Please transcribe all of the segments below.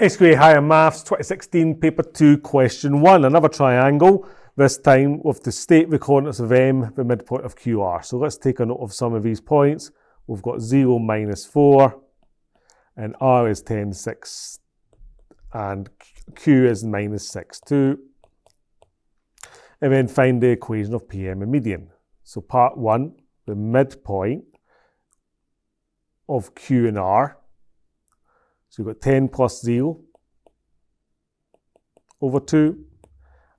SQA Higher Maths 2016 Paper 2 Question 1. Another triangle, this time with the state the coordinates of M, the midpoint of QR. So let's take a note of some of these points. We've got 0, -4, and R is 10, 6, and Q is -6, 2. And then find the equation of PM and median. So part 1, the midpoint of Q and R. So we've got 10 plus 0 over 2,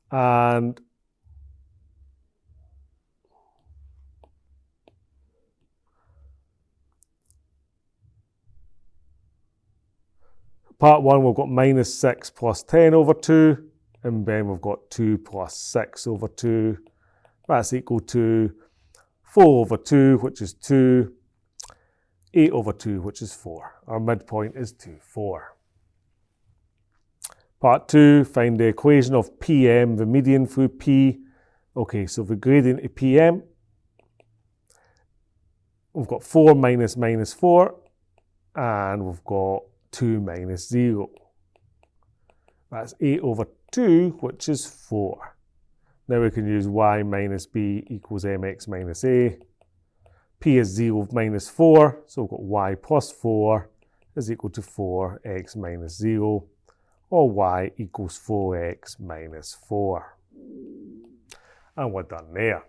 and part 1 we've got -6 plus 10 over 2, and then we've got 2 plus 6 over 2. That's equal to 4 over 2, which is 2, 8 over 2, which is 4. Our midpoint is 2, 4. Part 2, find the equation of PM, the median through P. Okay, so the gradient of PM, we've got 4 minus -4, and we've got 2 minus 0. That's 8 over 2, which is 4. Now we can use y minus b equals mx minus a. P is 0 minus 4, so we've got y plus 4 is equal to 4x minus 0, or y equals 4x minus 4. And we're done there.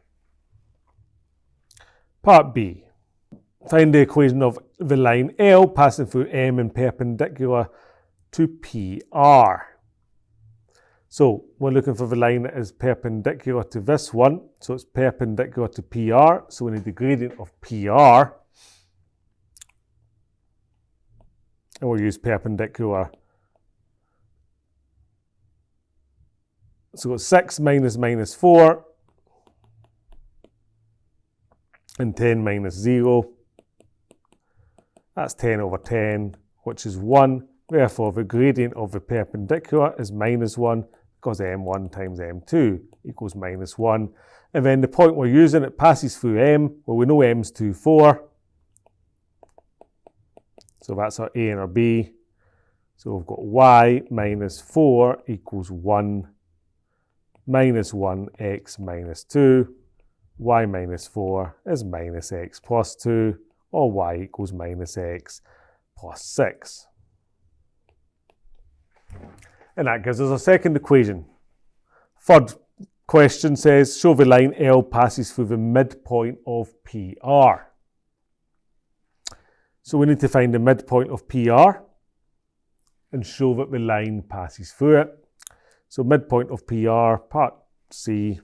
Part B. Find the equation of the line L passing through M and perpendicular to PR. So we're looking for the line that is perpendicular to this one. So it's perpendicular to PR. So we need the gradient of PR. And we'll use perpendicular. So we've got 6 minus -4 and 10 minus 0. That's 10 over 10, which is 1. Therefore, the gradient of the perpendicular is -1, because M1 times M2 equals -1. And then the point we're using, it passes through M. Well, we know M's 2, 4. So that's our A and our B. So we've got y minus 4 equals 1 minus 1x minus 2. Y minus 4 is minus x plus 2, or y equals minus x plus 6. And that gives us a second equation. Third question says, show the line L passes through the midpoint of PR. So we need to find the midpoint of PR and show that the line passes through it. So midpoint of PR, part C.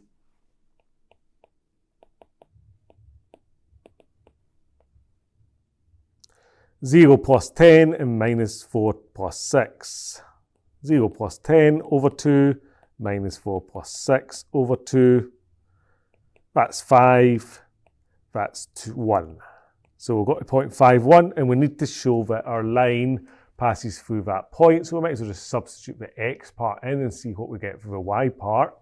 Zero plus 10 and minus 4 plus 6. 0 plus 10 over 2, minus 4 plus 6 over 2. That's 5. That's 1. So we've got to 0.51, and we need to show that our line passes through that point. So we might as well just substitute the x part in and see what we get for the y part.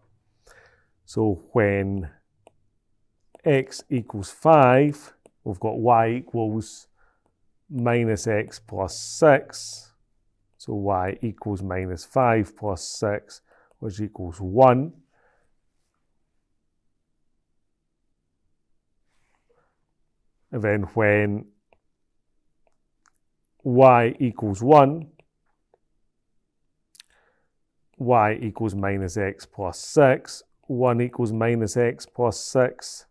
So when x equals 5, we've got y equals minus x plus 6. So y equals minus 5 plus 6, which equals 1. And then when y equals 1, y equals minus x plus 6, 1 equals minus x plus 6.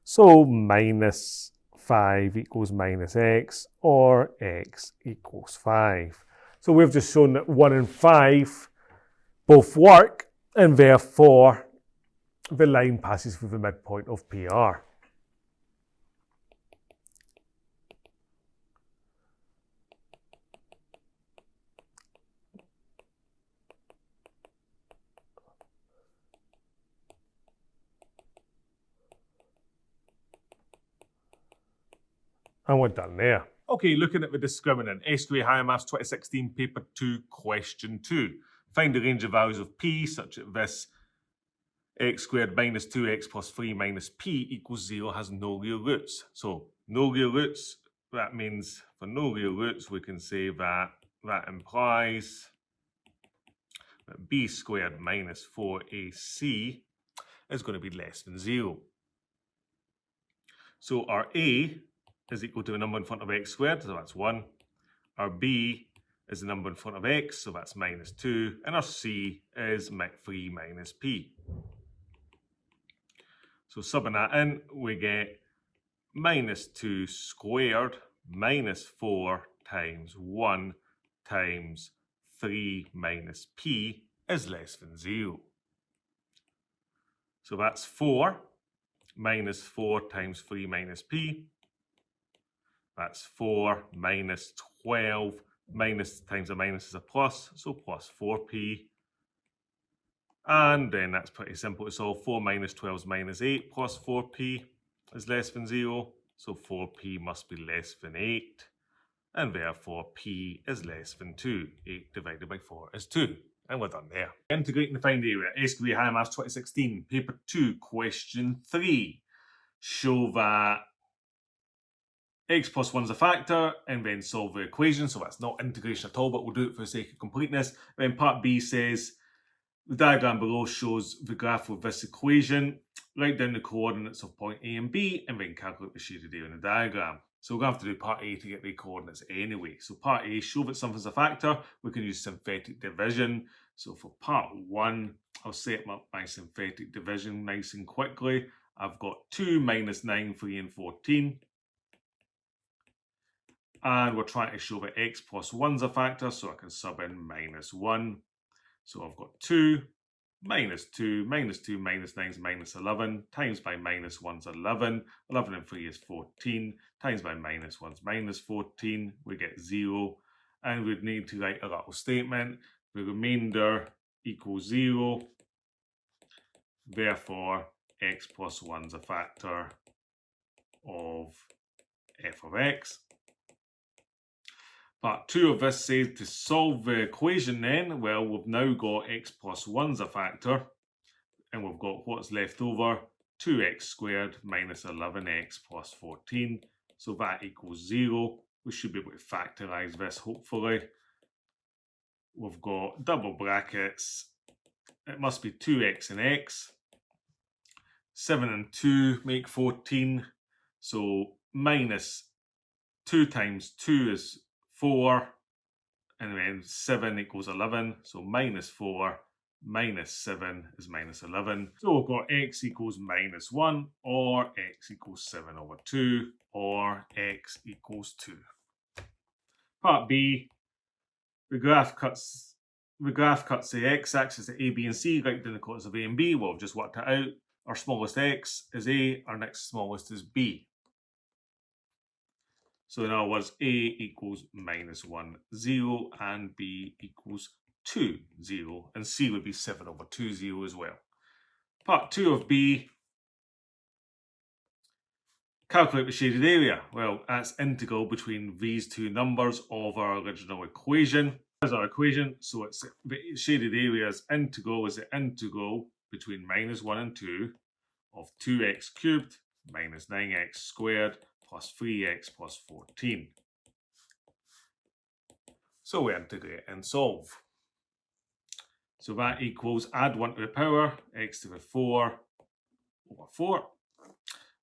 So minus 5 equals minus x, or x equals 5. So we've just shown that 1 and 5 both work, and therefore the line passes through the midpoint of PR. And we're done there. Okay, looking at the discriminant, SQA Higher Maths 2016 Paper 2, Question 2. Find the range of values of P such that this x squared minus 2x plus 3 minus P equals 0 has no real roots. So, no real roots, that means for no real roots, we can say that that implies that b squared minus 4ac is going to be less than 0. So our a is equal to a number in front of x squared, so that's 1. Our b is the number in front of x, so that's minus 2. And our c is 3 minus p. So subbing that in, we get minus 2 squared minus 4 times 1 times 3 minus p is less than 0. So that's 4 minus 4 times 3 minus p. That's 4 minus 12. Minus times a minus is a plus, so plus 4p. And then that's pretty simple to solve. 4 minus 12 is minus 8 plus 4p is less than 0. So 4p must be less than 8. And therefore p is less than 2. 8 divided by 4 is 2. And we're done there. Integrate and find area. SQA Higher Maths 2016. Paper 2, question 3. Show that x plus 1 is a factor and then solve the equation. So that's not integration at all, but we'll do it for the sake of completeness. Then part B says, the diagram below shows the graph of this equation. Write down the coordinates of point A and B and then calculate the shaded area in the diagram. So we're going to have to do part A to get the coordinates anyway. So part A, show that something's a factor. We can use synthetic division. So for part 1, I'll set up my synthetic division nice and quickly. I've got 2 minus 9, 3 and 14. And we're trying to show that x plus 1 is a factor, so I can sub in minus 1. So I've got 2 minus 2 minus 2 minus 9 is minus 11, times by minus 1 is 11, 11 and 3 is 14, times by minus 1 is minus 14, we get 0, and we'd need to write a little statement, the remainder equals 0, therefore x plus 1 is a factor of f of x. Part 2 of this says to solve the equation then, well, we've now got x plus 1 is a factor, and we've got what's left over, 2x squared minus 11x plus 14, so that equals 0. We should be able to factorise this, hopefully. We've got double brackets, it must be 2x and x, 7 and 2 make 14, so minus 2 times 2 is 4, and then 7 equals 11, so minus 4 minus 7 is minus 11. So we've got x equals minus 1, or x equals 7 over 2, or x equals 2. Part B, the graph cuts the x-axis at A, B and C, right down the coordinates of A and B. Well, we've just worked it out. Our smallest x is A, our next smallest is B. So in other words, A equals minus 1, 0, and B equals 2, 0, and C would be 7 over 2, 0 as well. Part 2 of B, calculate the shaded area. Well, that's integral between these two numbers of our original equation. There's our equation, so it's the shaded area is the integral between minus 1 and 2 of 2x cubed minus 9x squared plus 3x plus 14. So we integrate and solve. So that equals, add 1 to the power, x to the 4 over 4,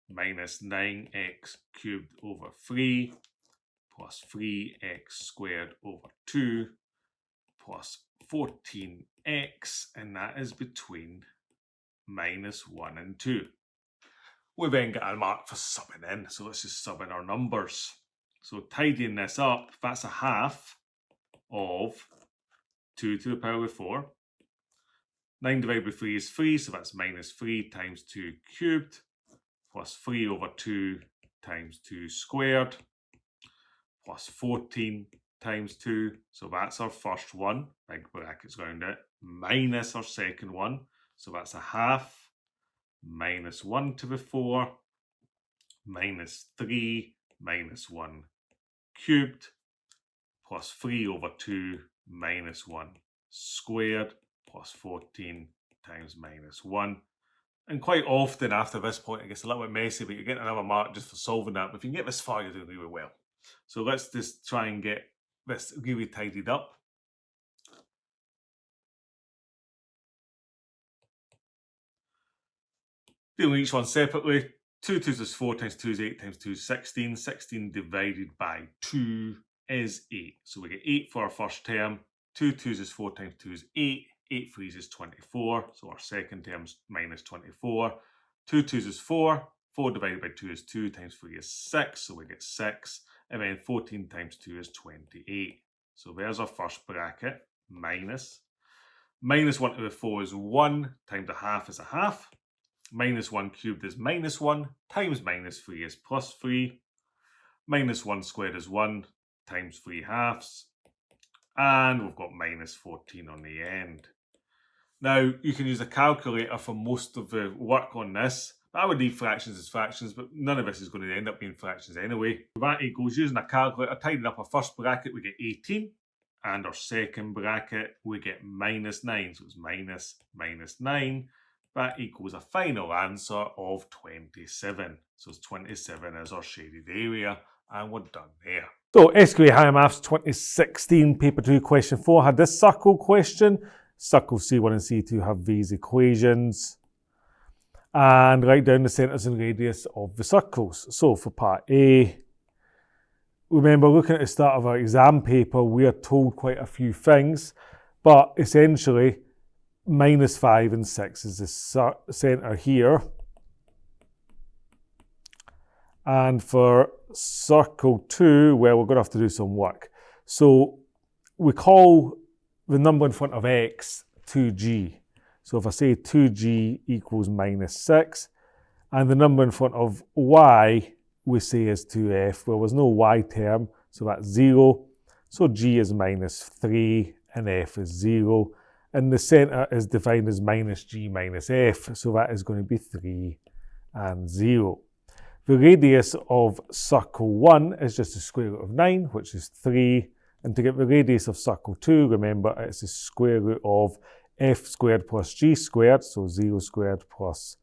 minus 9x cubed over 3, plus 3x squared over 2, plus 14x, and that is between minus 1 and 2. We then get a mark for subbing in, so let's just sub in our numbers. So tidying this up, that's a half of 2 to the power of 4. 9 divided by 3 is 3, so that's minus 3 times 2 cubed, plus 3 over 2 times 2 squared, plus 14 times 2, so that's our first one, big brackets around it, minus our second one, so that's a half, minus 1 to the 4, minus 3, minus 1 cubed, plus 3 over 2, minus 1 squared, plus 14 times minus 1. And quite often after this point it gets a little bit messy, but you're getting another mark just for solving that. But if you can get this far, you're doing really well. So let's just try and get this really tidied up. Dealing each one separately, 2 2s is 4 times 2 is 8 times 2 is 16. 16 divided by 2 is 8. So we get 8 for our first term. 2 2s is 4 times 2 is 8. 8 3s is 24. So our second term is minus 24. 2 2s is 4. 4 divided by 2 is 2 times 3 is 6. So we get 6. And then 14 times 2 is 28. So there's our first bracket, minus. Minus 1 to the 4 is 1 times a half is a half. Minus 1 cubed is minus 1 times minus 3 is plus 3. Minus 1 squared is 1 times 3 halves. And we've got minus 14 on the end. Now, you can use a calculator for most of the work on this. I would leave fractions as fractions, but none of this is going to end up being fractions anyway. That equals, using a calculator, tidying up our first bracket, we get 18. And our second bracket, we get minus 9. So it's minus 9. That equals a final answer of 27. So it's 27 as our shaded area, and we're done there. So SQA Higher Maths 2016, Paper 2, Question 4 had this circle question. Circles C1 and C2 have these equations. And write down the centres and radius of the circles. So for part A, remember looking at the start of our exam paper, we are told quite a few things, but essentially, minus 5 and 6 is the centre here. And for circle 2, well, we're going to have to do some work. So we call the number in front of x 2g. So if I say 2g equals minus 6, and the number in front of y we say is 2f, well, there's no y term, so that's 0. So g is minus 3 and f is 0. And the centre is defined as minus g minus f, so that is going to be 3 and 0. The radius of circle 1 is just the square root of 9, which is 3. And to get the radius of circle 2, remember it's the square root of f squared plus g squared, so 0 squared plus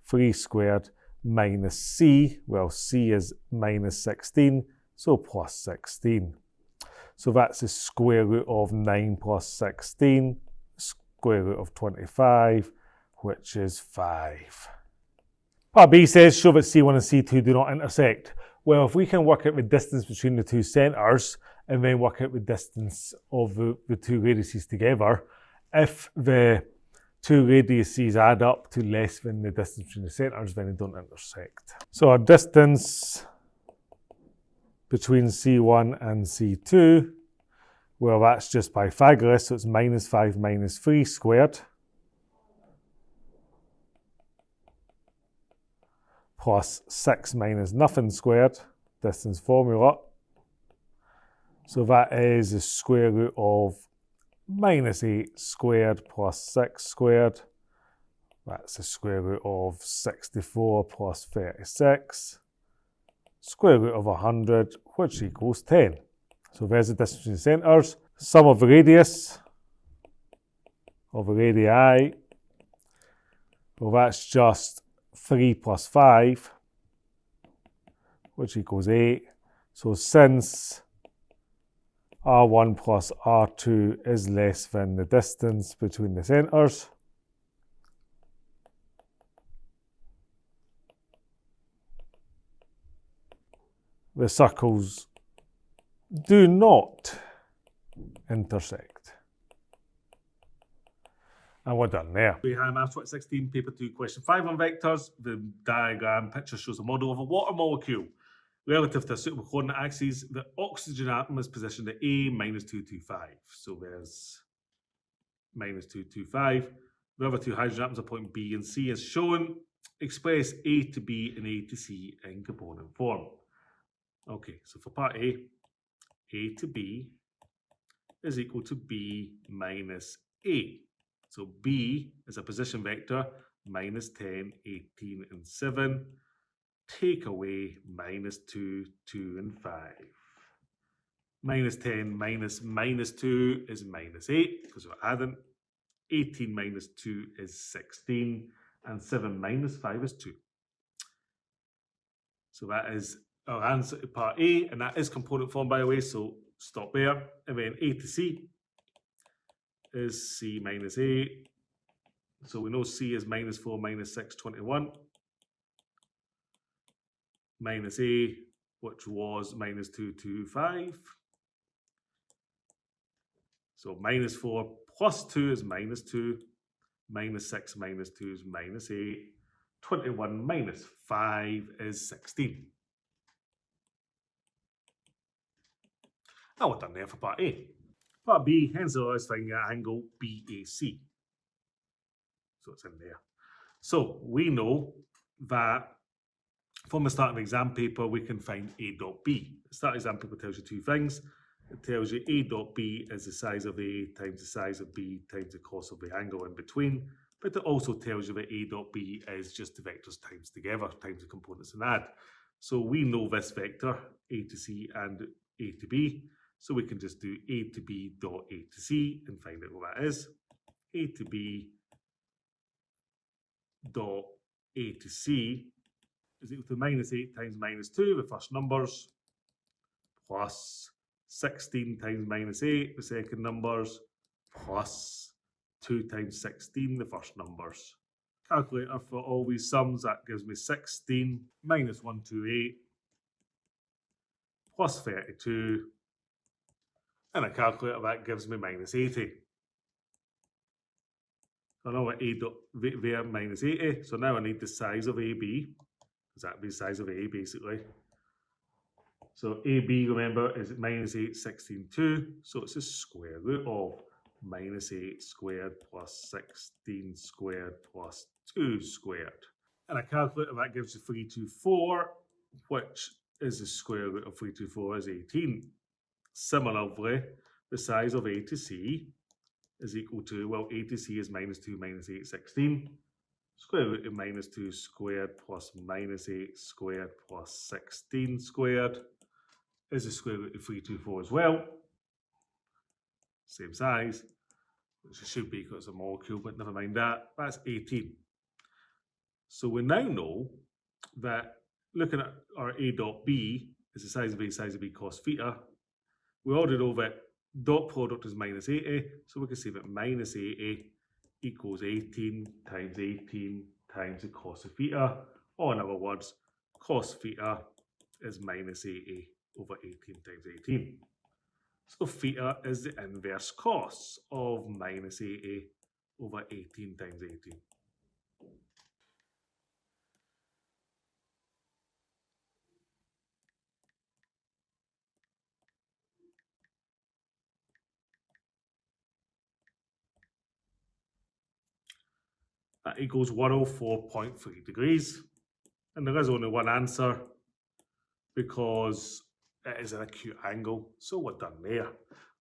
3 squared minus c. Well, c is minus 16, so plus 16. So that's the square root of 9 plus 16. Square root of 25, which is 5. Part B says, show that C1 and C2 do not intersect. Well, if we can work out the distance between the two centres and then work out the distance of the two radiuses together, if the two radiuses add up to less than the distance between the centres, then they don't intersect. So our distance between C1 and C2, well, that's just Pythagoras, so it's minus 5 minus 3 squared plus 6 minus nothing squared, distance formula. So that is the square root of minus 8 squared plus 6 squared. That's the square root of 64 plus 36. Square root of 100, which equals 10. So there's the distance between the centres. Sum of the radius of the radii, well, that's just 3 plus 5, which equals 8. So since R1 plus R2 is less than the distance between the centres, the circles do not intersect. And we're done there. We have Maths 2016, Paper 2, Question 5 on vectors. The diagram picture shows a model of a water molecule. Relative to a suitable coordinate axis, the oxygen atom is positioned at A minus 225. So there's minus 225. The other two hydrogen atoms are point B and C as shown. Express A to B and A to C in component form. Okay, so for part A to B is equal to B minus A. So B is a position vector, minus 10, 18, and 7. Take away minus 2, 2, and 5. Minus 10 minus minus 2 is minus 8, because we're adding. 18 minus 2 is 16, and 7 minus 5 is 2. So that is our answer to part A, and that is component form, by the way, so stop there. And then A to C is C minus A. So we know C is minus 4 minus 6, 21. minus a, which was minus 225. So minus 4 plus 2 is minus 2, minus 6 minus 2 is minus 8, 21 minus 5 is 16. Now we're done there for part A. Part B, hence always find the angle BAC. So it's in there. So we know that from the start of the exam paper, we can find A dot B. The start of the exam paper tells you two things. It tells you A dot B is the size of A times the size of B times the cos of the angle in between. But it also tells you that A dot B is just the vectors times together, times the components and add. So we know this vector, A to C and A to B. So we can just do A to B dot A to C and find out what that is. A to B dot A to C is equal to minus 8 times minus 2, the first numbers, plus 16 times minus 8, the second numbers, plus 2 times 16, the first numbers. Calculator for all these sums, that gives me 16 minus 128 plus 32, and a calculator that gives me minus 80. So I know what A dot there minus 80, so now I need the size of AB, because that would be the size of A basically. So AB, remember, is minus 8, 16, 2, so it's the square root of minus 8 squared plus 16 squared plus 2 squared. And a calculator that gives you 324, which is the square root of 324 is 18. Similarly, the size of A to C is equal to, well, A to C is minus 2 minus 8, 16. Square root of minus 2 squared plus minus 8 squared plus 16 squared is the square root of 324 as well. Same size, which it should be because it's a molecule, but never mind that. That's 18. So we now know that looking at our A dot B is the size of B cos theta. We already know that dot product is minus 80, so we can say that minus 80 equals 18 times the cos of theta, or in other words, cos theta is minus 80 over 18 times 18. So theta is the inverse cos of minus 80 over 18 times 18. That equals 104.3 degrees. And there is only one answer because it is an acute angle. So we're done there.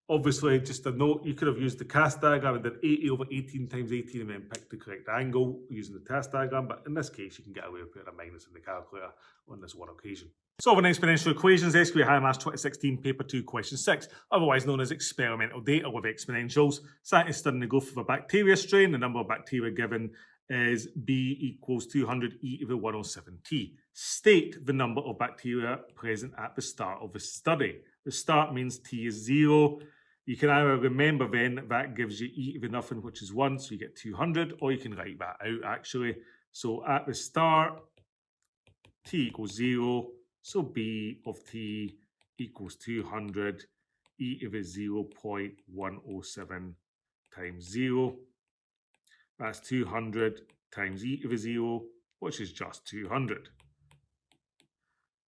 Obviously, just a note, you could have used the CAST diagram and did 80 over 18 times 18 and then picked the correct angle using the CAST diagram. But in this case, you can get away with putting a minus in the calculator on this one occasion. Solving exponential equations, SQA Higher Maths 2016, Paper 2, Question 6, otherwise known as experimental data with exponentials. Scientists studying the growth of a bacteria strain. The number of bacteria given is B equals 200 e to the 107t. State the number of bacteria present at the start of the study. The start means t is 0. You can either remember then that gives you e to the nothing, which is 1, so you get 200, or you can write that out actually. So at the start, t equals 0, so b of t equals 200 e to the 0.107 times 0. That's 200 times e to the 0, which is just 200.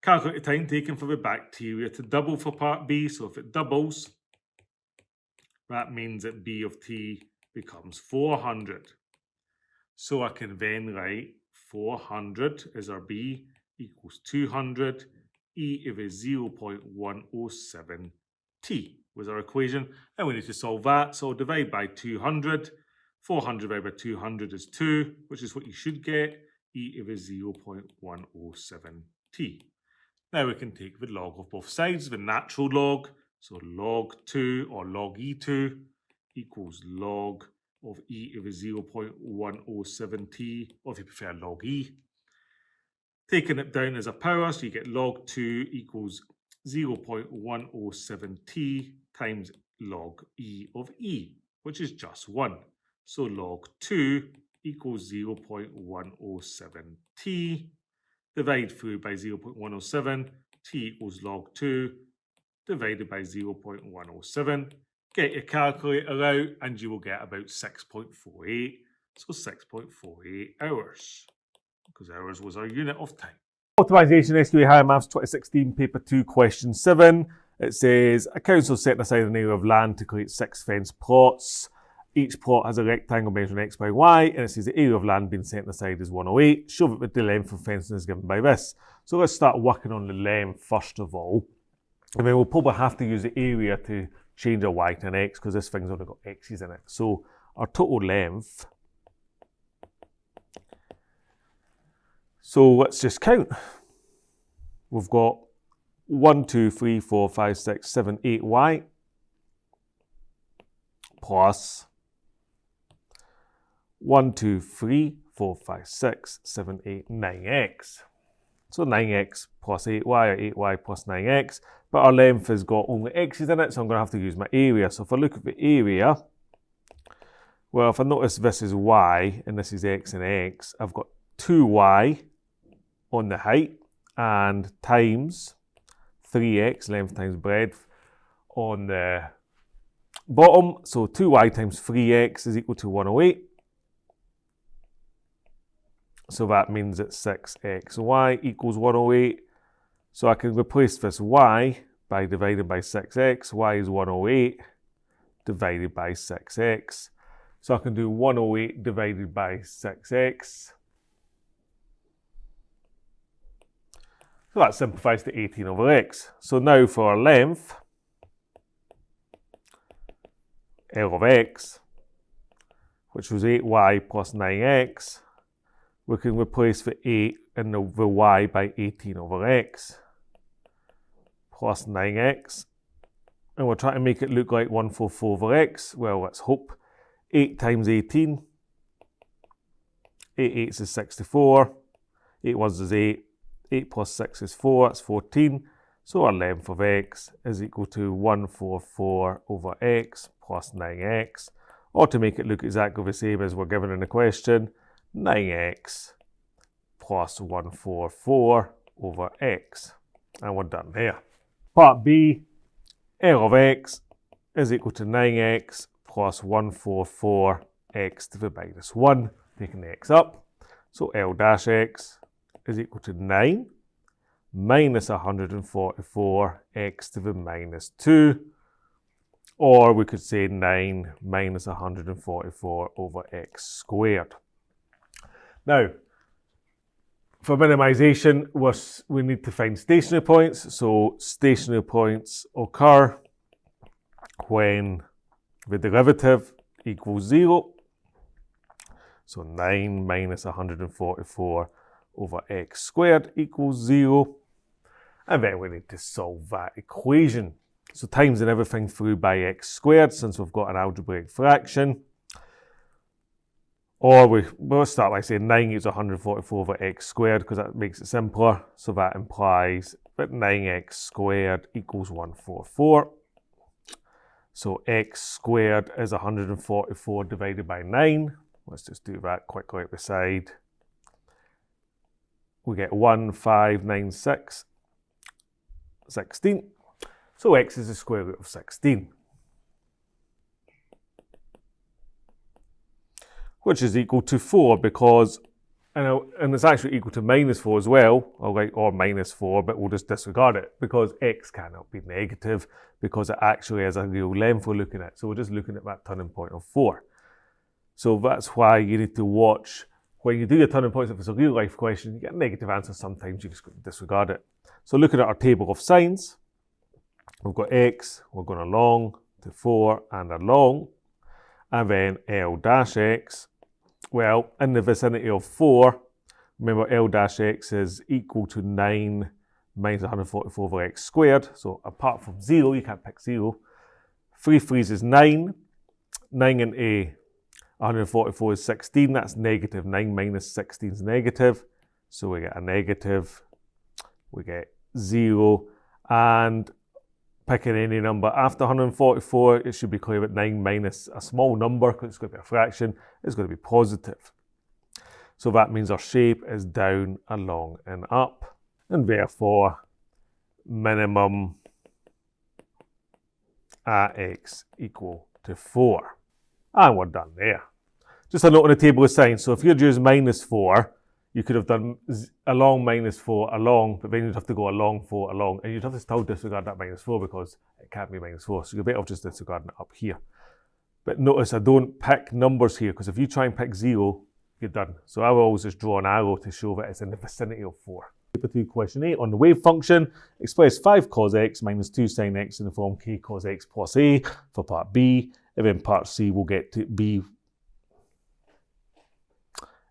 Calculate the time taken for the bacteria to double for part B. So if it doubles, that means that b of t becomes 400. So I can then write 400 as our b equals 200 e to the 0.107t was our equation. And we need to solve that. So divide by 200. 400 divided by 200 is 2, which is what you should get, e to the 0.107t. Now we can take the log of both sides, the natural log, so log 2 or log e2 equals log of e to the 0.107t, or if you prefer log e. Taking it down as a power, so you get log 2 equals 0.107t times log e of e, which is just 1. So log 2 equals 0.107t. divide through by 0.107, t equals log 2, divided by 0.107. Get your calculator out and you will get about 6.48. So 6.48 hours, because hours was our unit of time. Optimisation SQA Higher Maths 2016, paper 2, question 7. It says, a council setting aside an area of land to create 6 fence plots. Each plot has a rectangle measuring x by y, and it says the area of land being set aside is 108. Show that the length of fencing is given by this. So let's start working on the length first of all. And then we'll probably have to use the area to change our y to an x, because this thing's only got x's in it. So our total length. So let's just count. We've got 1, 2, 3, 4, 5, 6, 7, 8y plus 1, 2, 3, 4, 5, 6, 7, 8, 9x. So 9x plus 8y or 8y plus 9x. But our length has got only x's in it, so I'm going to have to use my area. So if I look at the area, well, if I notice this is y and this is x and x, I've got 2y on the height and times 3x, length times breadth, on the bottom. So 2y times 3x is equal to 108. So that means that 6xy equals 108. So I can replace this y by dividing by 6x. Y is 108 divided by 6x. So I can do 108 divided by 6x. So that simplifies to 18 over x. So now for our length, L of x, which was 8y plus 9x, we can replace the 8 and the y by 18 over x plus 9x. And we're trying to make it look like 144 over x. Well, let's hope. 8 times 18. 8 8s is 64. 8 1s is 8. 8 plus 6 is 4. That's 14. So our length of x is equal to 144 over x plus 9x. Or to make it look exactly the same as we're given in the question, 9x plus 144 over x. And we're done there. Part B, L of x is equal to 9x plus 144 x to the minus 1, taking the x up. So L dash x is equal to 9 minus 144 x to the minus 2. Or we could say 9 minus 144 over x squared. Now, for minimization, we need to find stationary points. So stationary points occur when the derivative equals 0. So 9 minus 144 over x squared equals 0. And then we need to solve that equation. So timesing everything through by x squared, since we've got an algebraic fraction. Or we'll start by saying 9 is 144 over x squared, because that makes it simpler. So that implies that 9x squared equals 144. So x squared is 144 divided by 9. Let's just do that quickly at the side. We get 1596, 16. So x is the square root of 16. Which is equal to 4, because, and it's actually equal to minus 4 as well, or minus 4, but we'll just disregard it, because x cannot be negative, because it actually has a real length we're looking at. So we're just looking at that turning point of 4. So that's why you need to watch, when you do your turning points, if it's a real life question, you get a negative answer sometimes, you just disregard it. So looking at our table of signs, we've got x, we're going along to 4 and along, and then L dash x. Well, in the vicinity of 4, remember L dash x is equal to 9 minus 144 over x squared. So apart from 0, you can't pick 0. 3 3s is 9. 9 into 144 is 16. That's negative. 9 minus 16 is negative. So we get a negative. We get 0. And picking any number after 144, it should be clear that 9 minus a small number, because it's going to be a fraction, is going to be positive. So that means our shape is down, along, and up. And therefore, minimum at x equal to 4. And we're done there. Just a note on the table of signs. So if you'd used minus 4, you could have done along minus 4 along, but then you'd have to go along 4 along, and you'd have to still disregard that minus 4 because it can't be minus 4. So you're better off just disregarding it up here. But notice I don't pick numbers here, because if you try and pick 0, you're done. So I will always just draw an arrow to show that it's in the vicinity of 4. Paper 2, question 8. On the wave function, express 5 cos x minus 2 sin x in the form k cos x plus a for part B, and then part C will get to B.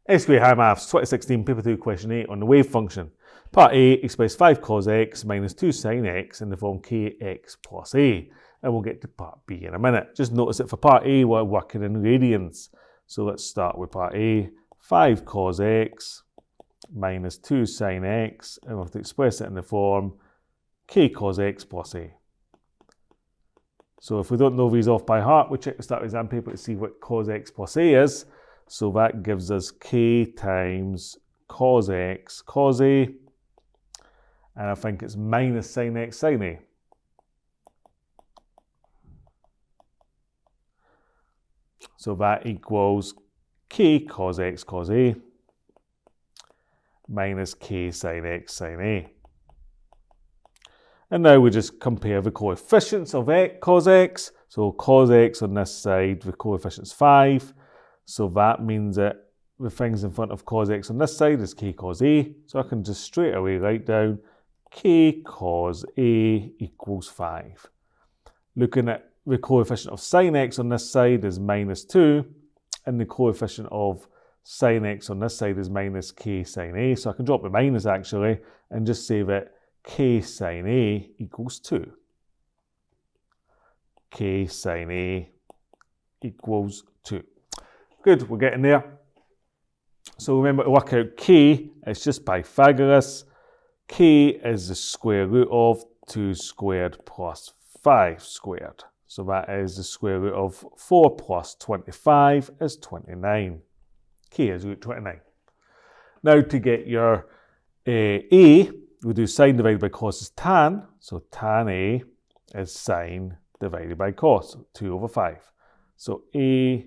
SQA High Maths 2016, paper 2, question 8. On the wave function, part A, express 5 cos x minus 2 sin x in the form kx plus a. And we'll get to part B in a minute. Just notice that for part A, we're working in radians. So let's start with part A. 5 cos x minus 2 sin x, and we have to express it in the form k cos x plus a. So if we don't know these off by heart, we check the start exam paper to see what cos x plus a is. So that gives us k times cos x cos a, and I think it's minus sin x sin a. So that equals k cos x cos a minus k sin x sin a. And now we just compare the coefficients of cos x. So cos x on this side, the coefficient's 5. So that means that the things in front of cos x on this side is k cos a. So I can just straight away write down k cos a equals 5. Looking at the coefficient of sin x on this side is minus 2, and the coefficient of sin x on this side is minus k sin a. So I can drop the minus actually and just say that k sin a equals 2. K sin a equals 2. Good, we're getting there. So remember to work out k, it's just Pythagoras. K is the square root of 2 squared plus 5 squared. So that is the square root of 4 plus 25 is 29. K is root 29. Now to get your A, we do sine divided by cos is tan. So tan A is sine divided by cos, so 2 over 5. So A,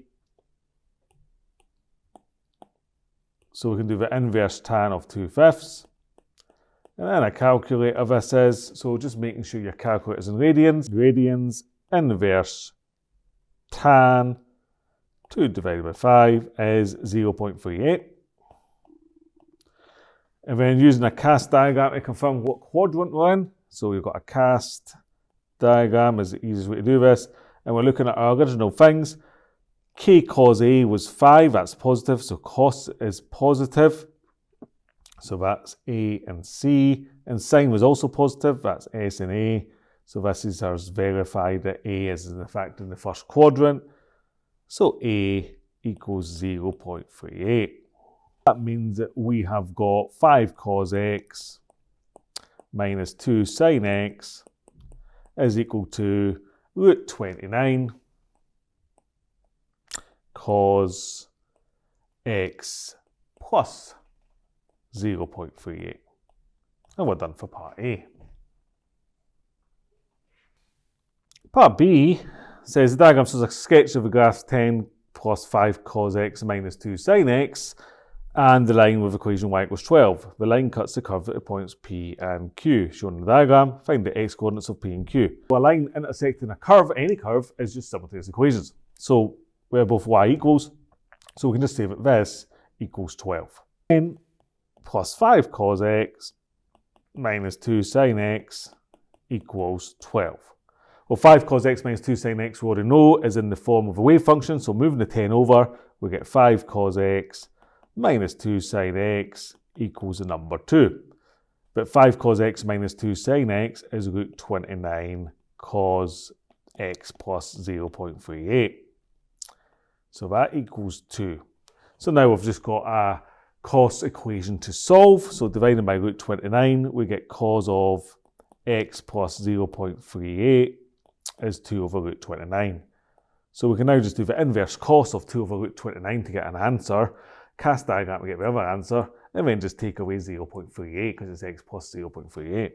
so we can do the inverse tan of 2/5. And then a calculator this is, so just making sure your calculator's in radians. Radians inverse tan 2 divided by 5 is 0.38. And then using a cast diagram to confirm what quadrant we're in. So we've got a cast diagram is the easiest way to do this. And we're looking at our original things. K cos A was 5, that's positive, so cos is positive. So that's A and C. And sine was also positive, that's S and A. So this is ours verified that A is in fact in the first quadrant. So A equals 0.38. That means that we have got 5 cos x minus 2 sin x is equal to root 29 cos x plus 0.38. And we're done for part A. Part B says the diagram shows a sketch of the graph 10 plus 5 cos x minus 2 sin x and the line with equation y equals 12. The line cuts the curve at the points P and Q. Shown in the diagram, find the x coordinates of P and Q. A line intersecting a curve, any curve, is just simultaneous equations. So we're both y equals, so we can just say that this equals 12. 10 plus 5 cos x minus 2 sin x equals 12. Well, 5 cos x minus 2 sin x we already know is in the form of a wave function, so moving the 10 over, we get 5 cos x minus 2 sin x equals the number 2. But 5 cos x minus 2 sin x is root 29 cos x plus 0.38. So that equals 2. So now we've just got a cos equation to solve. So dividing by root 29, we get cos of x plus 0.38 is 2 over root 29. So we can now just do the inverse cos of 2 over root 29 to get an answer. cast diagram to get the other answer, and then just take away 0.38 because it's x plus 0.38.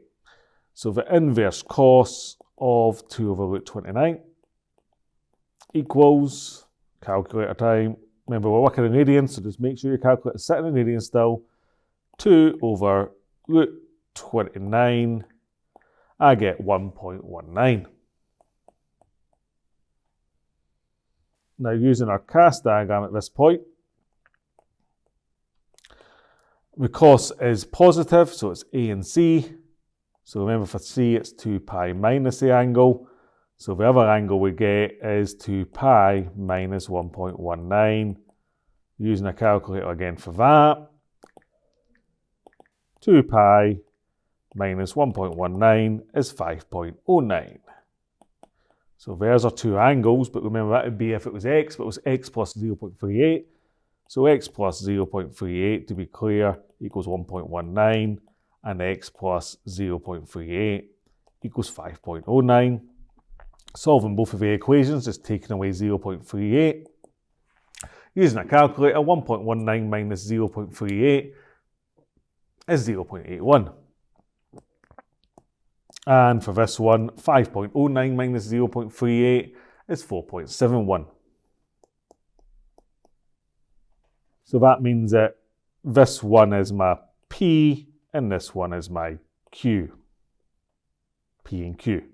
So the inverse cos of 2 over root 29 equals, calculator time, remember we're working in radians, so just make sure your calculator is sitting in radians still, 2 over root 29, I get 1.19. Now using our cast diagram at this point, the cos is positive, so it's A and C. So remember for C it's 2 pi minus the angle. So the other angle we get is 2 pi minus 1.19. Using a calculator again for that. 2 pi minus 1.19 is 5.09. So there's our two angles, but remember that would be if it was x, but it was x plus 0.38. So x plus 0.38, to be clear, equals 1.19, and x plus 0.38 equals 5.09. Solving both of the equations, just taking away 0.38. Using a calculator, 1.19 minus 0.38 is 0.81. And for this one, 5.09 minus 0.38 is 4.71. So that means that this one is my P and this one is my Q. P and Q.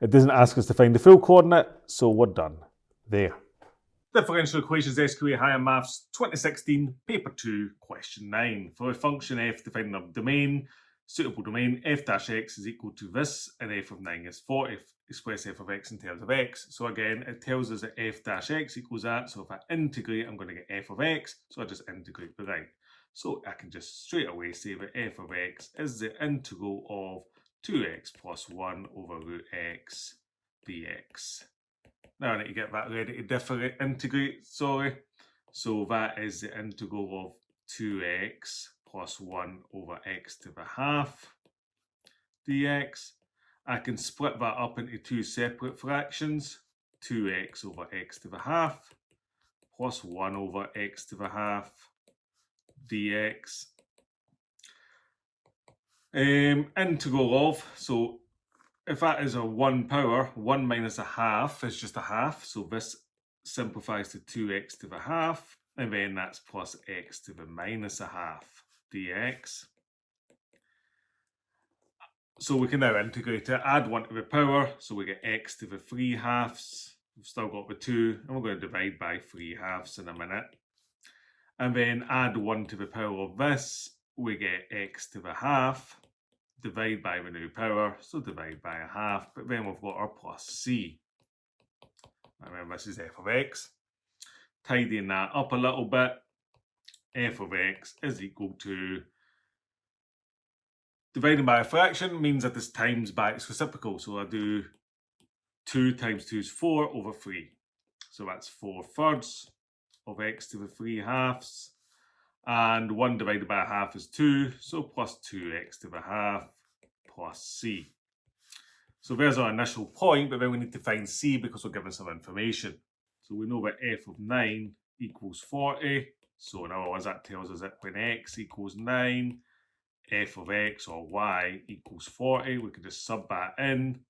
It doesn't ask us to find the full coordinate, so we're done there. Differential equations SQA Higher Maths 2016, paper 2, question 9. For a function f defined in a domain, suitable domain, f dash x is equal to this, and f of 9 is 40. Express f of x in terms of x. So again, it tells us that f dash x equals that. So if I integrate, I'm going to get f of x. So I just integrate the right. So I can just straight away say that f of x is the integral of 2x plus 1 over root x dx. Now I need to get that ready to integrate, sorry. So that is the integral of 2x plus 1 over x to the half dx. I can split that up into two separate fractions, 2x over x to the half plus 1 over x to the half dx. Integral of, so if that is a 1 power, 1 minus a half is just a half, so this simplifies to 2x to the half, and then that's plus x to the minus a half dx. So we can now integrate it, add 1 to the power, so we get x to the 3 halves. We've still got the 2, and we're going to divide by 3 halves in a minute. And then add 1 to the power of this, we get x to the half, divide by the new power, so divide by a half, but then we've got our plus c. Remember, this is f of x. Tidying that up a little bit, f of x is equal to, dividing by a fraction means that this times by its reciprocal. So I do 2 times 2 is 4 over 3. So that's 4 thirds of x to the 3 halves. And 1 divided by a half is 2. So plus 2x to the half plus c. So there's our initial point, but then we need to find c because we're given some information. So we know that f of 9 equals 40. So in other words, that tells us that when x equals 9, f of x or y equals 40. We can just sub that in.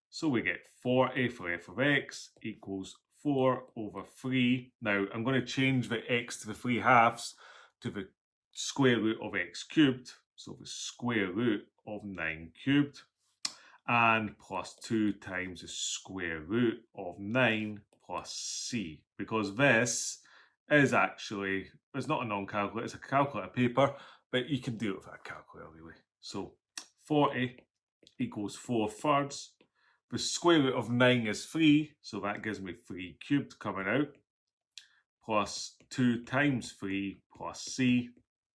So we get 40 for f of x equals 4 over 3. Now I'm going to change the x to the 3 halves to the square root of x cubed. So the square root of 9 cubed. And plus 2 times the square root of 9 plus c. Because this is actually, it's not a non-calculator, it's a calculator paper, but you can do it with a calculator anyway. So 40 equals 4 thirds. The square root of 9 is 3, so that gives me 3 cubed coming out. Plus 2 times 3 plus c.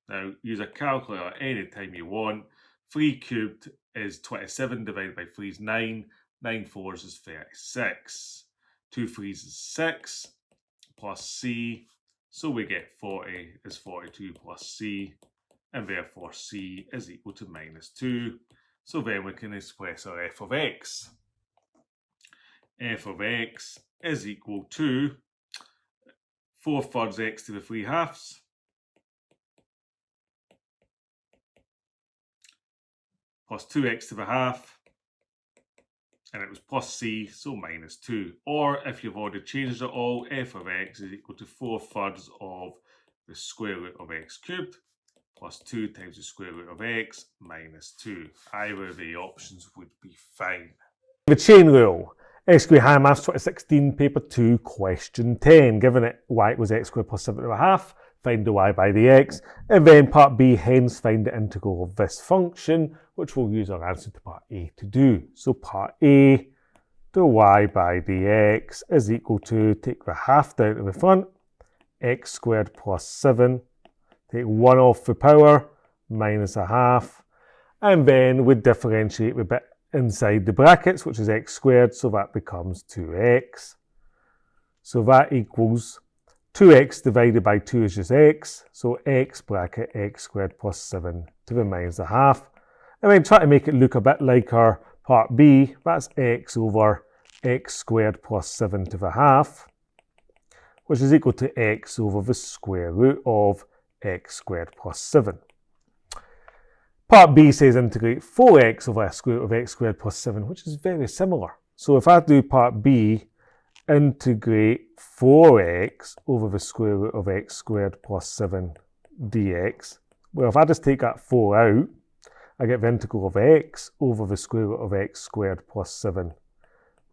Now use a calculator anytime you want. 3 cubed is 27 divided by 3 is 9. 9 fours is 36. 2 3s is 6 plus c. So we get 40 is 42 plus c. And therefore c is equal to minus 2. So then we can express our f of x. F of x is equal to 4 thirds x to the 3 halves plus 2x to the half, and it was plus c, so minus 2. Or if you've already changed it all, f of x is equal to 4/3 of the square root of x cubed plus 2 times the square root of x minus 2. Either of the options would be fine. The chain rule. X squared higher maths 2016 paper 2 question 10. Given it y equals x squared plus 7 to the half, find the y by the x. And then part B, hence find the integral of this function, which we'll use our answer to part A to do. So part A, the y by the x is equal to, take the half down to the front, x squared plus 7, take 1 off the power, minus a half, and then we differentiate the bit inside the brackets, which is x squared, so that becomes 2x. So that equals 2x divided by 2 is just x, so x bracket x squared plus 7 to the minus a half. And then try to make it look a bit like our part B, that's x over x squared plus 7 to the half, which is equal to x over the square root of x squared plus 7. Part B says integrate 4x over the square root of x squared plus 7, which is very similar. So if I do part B, integrate 4x over the square root of x squared plus 7 dx, well, if I just take that 4 out, I get the integral of x over the square root of x squared plus 7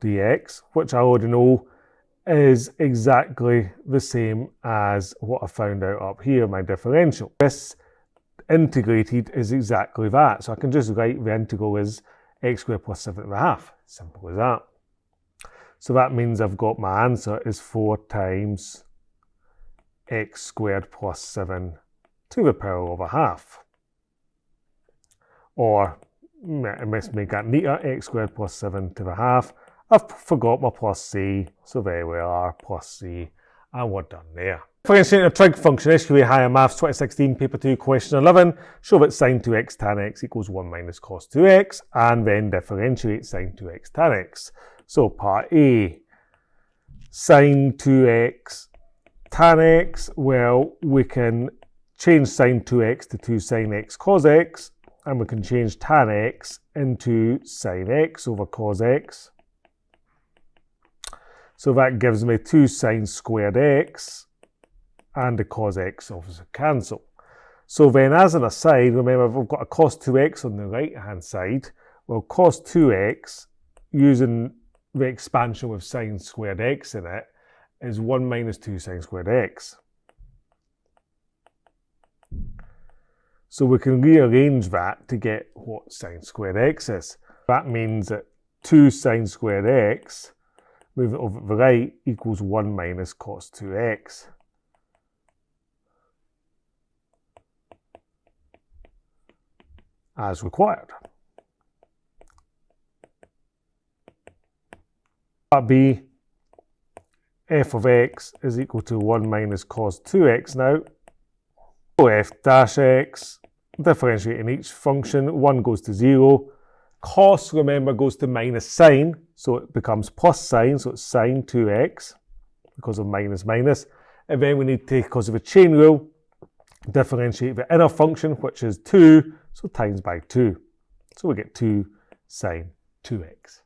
dx, which I already know is exactly the same as what I found out up here, my differential. This integrated is exactly that. So I can just write the integral as x squared plus 7 to the half. Simple as that. So that means I've got my answer is 4 times x squared plus 7 to the power of a half. Or, let's make that neater, x squared plus 7 to the half. I've forgot my plus c, so there we are, plus c, and we're done there. Differentiating a trig function, SQA Higher Maths 2016, paper 2, question 11. Show that sine 2x tan x equals 1 minus cos 2x, and then differentiate sine 2x tan x. So part A, sine 2x tan x, well, we can change sine 2x to 2 sine x cos x, and we can change tan x into sine x over cos x. So that gives me 2 sine squared x, and the cos x obviously cancel. So then as an aside, remember we've got a cos 2x on the right hand side. Well, cos 2x, using the expansion with sine squared x in it, is 1 minus 2 sine squared x. So we can rearrange that to get what sine squared x is. That means that 2 sine squared x, moving over to the right, equals 1 minus cos 2x. As required. Part B, f of x is equal to 1 minus cos 2x now. So f dash x, differentiating each function, 1 goes to 0. Cos, remember, goes to minus sine, so it becomes plus sine, so it's sine 2x because of minus minus. And then we need to, because of a chain rule, differentiate the inner function, which is 2, so times by 2. So we get 2 sine 2x.